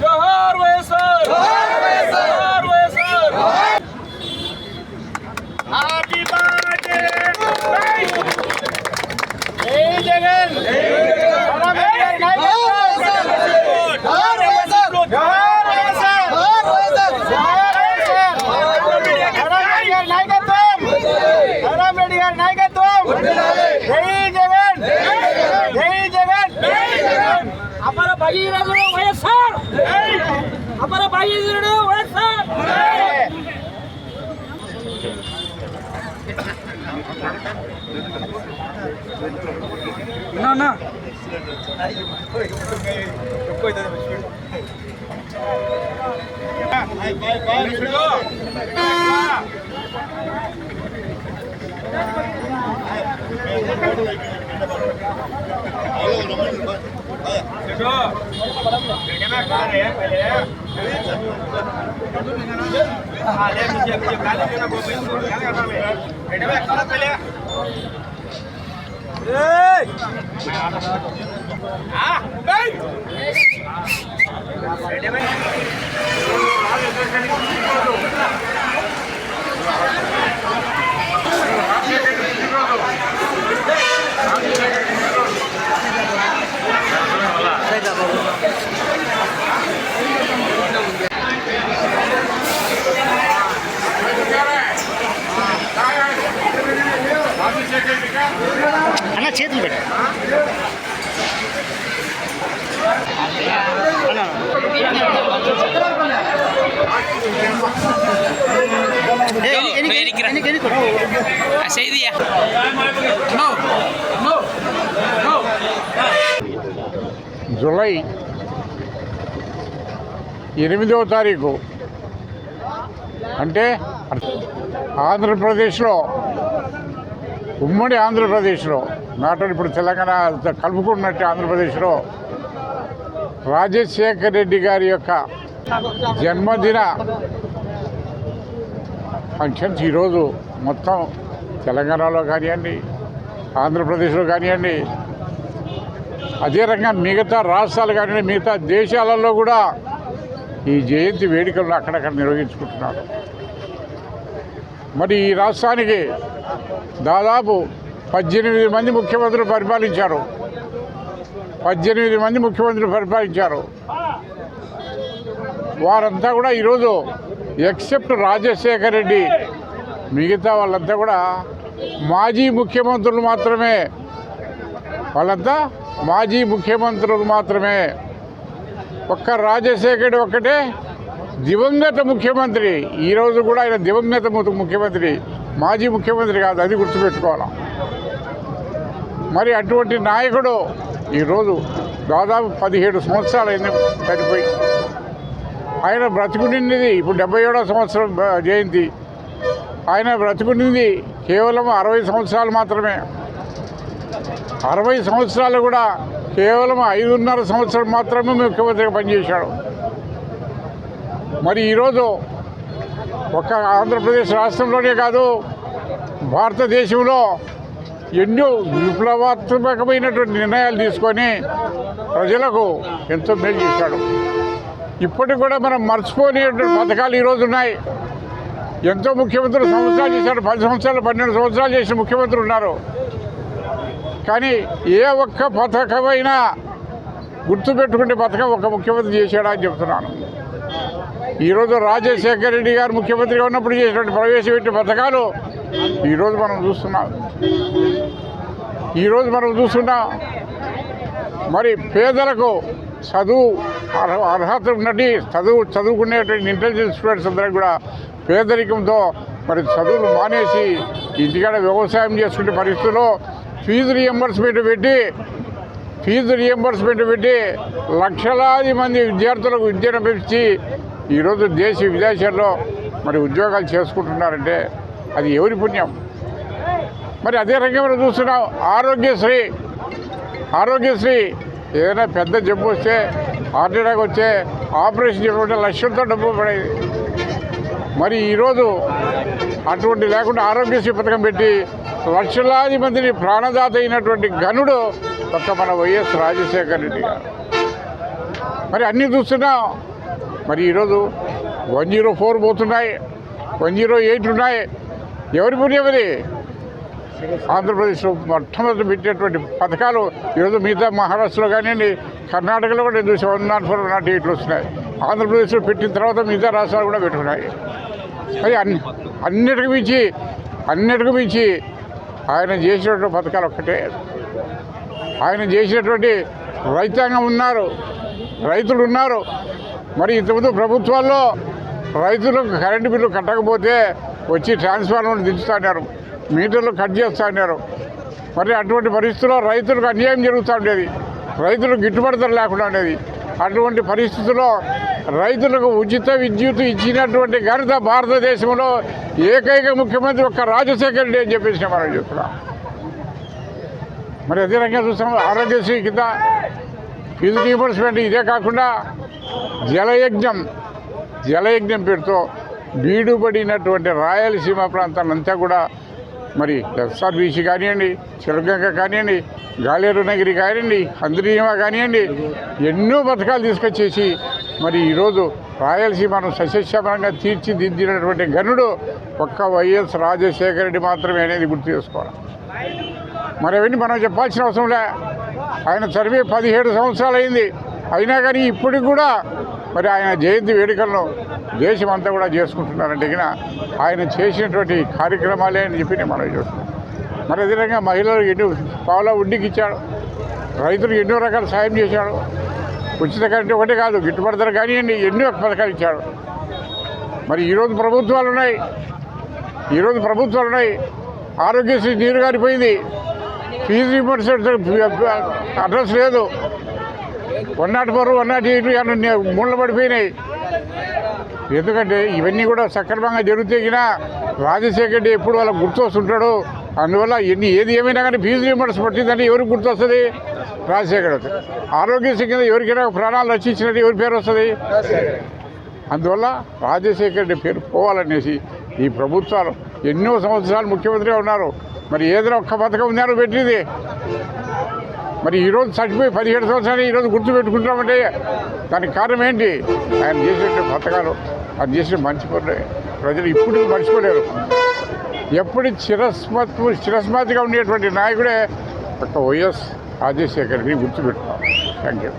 జోహార్ వైఎస్ఆర్, జోహార్ YSR. Happy birthday జై జగన్. అపర భగీరథుడు వైఎస్ఆర్, అపర భగీరథుడు వైఎస్ఆర్. అన్న చేతులు పెట్టు. జూలై 8వ తారీఖు అంటే ఆంధ్రప్రదేశ్లో, ఉమ్మడి ఆంధ్రప్రదేశ్లో, నాట్ ఇప్పుడు తెలంగాణ కలుపుకున్నట్టు ఆంధ్రప్రదేశ్లో రాజశేఖర రెడ్డి గారి యొక్క జన్మదిన ఫంక్షన్స్ ఈరోజు మొత్తం తెలంగాణలో కానివ్వండి, ఆంధ్రప్రదేశ్లో కానివ్వండి, అదే రకంగా మిగతా రాష్ట్రాలు కానివ్వండి, మిగతా దేశాలలో కూడా ఈ జయంతి వేడుకలను అక్కడక్కడ నిర్వహించుకుంటున్నారు. మరి ఈ రాష్ట్రానికి దాదాపు 18 మంది ముఖ్యమంత్రులు పరిపాలించారు. 18 మంది ముఖ్యమంత్రులు పరిపాలించారు. వారంతా కూడా ఈరోజు ఎక్సెప్ట్ రాజశేఖర రెడ్డి, మిగతా వాళ్ళంతా కూడా మాజీ ముఖ్యమంత్రులు మాత్రమే. వాళ్ళంతా మాజీ ముఖ్యమంత్రులు మాత్రమే. ఒక్క రాజశేఖరుడు ఒక్కటే దివంగత ముఖ్యమంత్రి. ఈరోజు కూడా ఆయన దివంగత ముఖ్యమంత్రి, మాజీ ముఖ్యమంత్రి కాదు, అది గుర్తుపెట్టుకోవాలి. మరి అటువంటి నాయకుడు ఈరోజు దాదాపు 17 సంవత్సరాలు అయింది చనిపోయి. ఆయన బ్రతుకునింది ఇప్పుడు 77వ సంవత్సరం జయంతి. ఆయన బ్రతుకునింది కేవలం 60 సంవత్సరాలు మాత్రమే. 60 సంవత్సరాలు కూడా కేవలం 5.5 సంవత్సరం మాత్రమే ముఖ్యమంత్రిగా పనిచేశాడు. మరి ఈరోజు ఒక ఆంధ్రప్రదేశ్ రాష్ట్రంలోనే కాదు, భారతదేశంలో ఎన్నో విప్లవాత్మకమైనటువంటి నిర్ణయాలు తీసుకొని ప్రజలకు ఎంతో మేలు చేశాడు. ఇప్పటికి కూడా మనం మర్చిపోలేనటువంటి పథకాలు ఈరోజు ఉన్నాయి. ఎంతో ముఖ్యమంత్రులు సంవత్సరాలు చేశాడు, 10 సంవత్సరాలు 12 సంవత్సరాలు చేసిన ముఖ్యమంత్రులు ఉన్నారు. కానీ ఏ ఒక్క పథకమైనా గుర్తుపెట్టుకునే పథకం ఒక ముఖ్యమంత్రి చేశాడా అని చెప్తున్నాను. ఈరోజు రాజశేఖర రెడ్డి గారు ముఖ్యమంత్రిగా ఉన్నప్పుడు చేసినటువంటి ప్రవేశపెట్టిన పథకాలు ఈరోజు మనం చూస్తున్నాం. మరి పేదలకు చదువు అర్హత ఉన్నట్టు చదువుకునేటువంటి ఇంటెలిజెన్స్ స్టూడెంట్స్ అందరికి కూడా పేదరికంతో మరి చదువులు మానేసి ఇంటికాడ వ్యవసాయం చేసుకునే పరిస్థితుల్లో ఫీజు రియంబర్స్మెంట్ పెట్టి లక్షలాది మంది విద్యార్థులకు విద్యను పెంచి ఈరోజు దేశ విదేశాల్లో మరి ఉద్యోగాలు చేసుకుంటున్నారంటే అది ఎవరి పుణ్యం? మరి అదే రకంగా మనం చూస్తున్నాం. ఆరోగ్యశ్రీ ఏదైనా పెద్ద జబ్బు వస్తే, హార్ట్ అటాక్ వచ్చే ఆపరేషన్ చేయకుండా లక్షలతో డబ్బు పడేది. మరి ఈరోజు అటువంటి లేకుండా ఆరోగ్యశ్రీ పథకం పెట్టి లక్షలాది మందిని ప్రాణదాత అయినటువంటి ఘనుడు ఒక్క మన వైఎస్ రాజశేఖర రెడ్డి గారు. మరి అన్నీ చూస్తున్నాం. మరి ఈరోజు 104 పోతున్నాయి, 108 ఉన్నాయి. ఎవరి పుణ్యమది? ఆంధ్రప్రదేశ్లో మొట్టమొదటి పెట్టినటువంటి పథకాలు ఈరోజు మిగతా మహారాష్ట్రలో కానివ్వండి, కర్ణాటకలో కూడా 104, 108 వస్తున్నాయి. ఆంధ్రప్రదేశ్లో పెట్టిన తర్వాత మిగతా రాష్ట్రాలు కూడా పెట్టుకున్నాయి. అది అన్నిటికి మించి ఆయన చేసినటువంటి పథకాలు ఒక్కటే. ఆయన చేసినటువంటి రైతాంగం ఉన్నారు, రైతులు ఉన్నారు. మరి ఇంతకుముందు ప్రభుత్వాల్లో రైతులకు కరెంటు బిల్లు కట్టకపోతే వచ్చి ట్రాన్స్ఫార్మర్లు దించుతున్నారు, మీటర్లు కట్ చేస్తున్నారు. మరి అటువంటి పరిస్థితుల్లో రైతులకు అన్యాయం జరుగుతూ ఉండేది, రైతులకు గిట్టుబాటు ధర లేకుండా ఉండేది. అటువంటి పరిస్థితుల్లో రైతులకు ఉచిత విద్యుత్ ఇచ్చినటువంటి ఘనత భారతదేశంలో ఏకైక ముఖ్యమంత్రి ఒక్క రాజశేఖర రెడ్డి అని చెప్పేసి మనం చెప్తున్నాం. మరి అదే రకంగా చూస్తాం, ఆరోగ్యశ్రీ కింద ఫీజు రీయింబర్స్మెంట్, ఇదే కాకుండా జలయజ్ఞం పేరుతో బీడుబడినటువంటి రాయలసీమ ప్రాంతాలంతా కూడా మరి ఎస్ఆర్బీసీ కానివ్వండి, చిలగంగ కానివ్వండి, గాలేరునగిరి కానివ్వండి, హంద్రీనివా కానివ్వండి, ఎన్నో పథకాలు తీసుకొచ్చేసి మరి ఈరోజు రాయలసీమను సస్యశ్యామలంగా తీర్చిదిద్దినటువంటి గనుడు ఒక్క వైఎస్ రాజశేఖర రెడ్డి మాత్రమే అనేది గుర్తు చేసుకోవాలి. మరి అవన్నీ మనం చెప్పాల్సిన అవసరంలే. ఆయన చదివి 17 సంవత్సరాలు అయింది. అయినా కానీ ఇప్పటికి కూడా మరి ఆయన జయంతి వేడుకలను దేశమంతా కూడా చేసుకుంటున్నారంటే ఆయన చేసినటువంటి కార్యక్రమాలే అని చెప్పి నేను మనం చూస్తున్నాం. మరి అదేవిధంగా మహిళలకు ఎన్నో పావుల వడ్డీకి ఇచ్చాడు, రైతులకు ఎన్నో రకాల సాయం చేశాడు. ఉచిత కరెంటు ఒకటే కాదు, గిట్టుబాటు ధర కానివ్వండి, ఎన్నో పథకాలు ఇచ్చాడు. మరి ఈరోజు ప్రభుత్వాలు ఉన్నాయి. ఆరోగ్యశ్రీ నీరు గారిపోయింది, ఫీజు రీయింబర్స్మెంట్ అడ్రస్ లేదు, 104, 108 మూలన పడిపోయినాయి. ఎందుకంటే ఇవన్నీ కూడా సక్రమంగా జరిగితే రాజశేఖర రెడ్డి ఎప్పుడు వాళ్ళకి గుర్తొస్తుంటాడు. అందువల్ల ఏది ఏమైనా కానీ ఫీజు రీయింబర్స్మెంట్ పట్టిందంటే ఎవరికి గుర్తొస్తుంది? రాజశేఖర్ వస్తుంది. ఆరోగ్యశ్రీ కింద ఎవరికైనా ప్రాణాలు రక్షించినట్టు ఎవరి పేరు వస్తుంది? అందువల్ల రాజశేఖర రెడ్డి పేరు పోవాలనేసి ఈ ప్రభుత్వాలు ఎన్నో సంవత్సరాలు ముఖ్యమంత్రిగా ఉన్నారు. మరి ఏదైనా ఒక్క పథకం ఉందని పెట్టింది. మరి ఈరోజు చచ్చిపోయి 17 సంవత్సరాలు ఈరోజు గుర్తు పెట్టుకుంటామంటే దానికి కారణం ఏంటి? ఆయన చేసిన పథకాలు, అది చేసిన మంచి పనులు ప్రజలు ఇప్పుడు మర్చిపోలేరు. ఎప్పుడు చిరస్మృతిగా ఉండేటువంటి నాయకుడే ఒక వైఎస్ రాజశేఖర్ రెడ్డి గుర్తుపెట్టుకోవాలి. Thank you.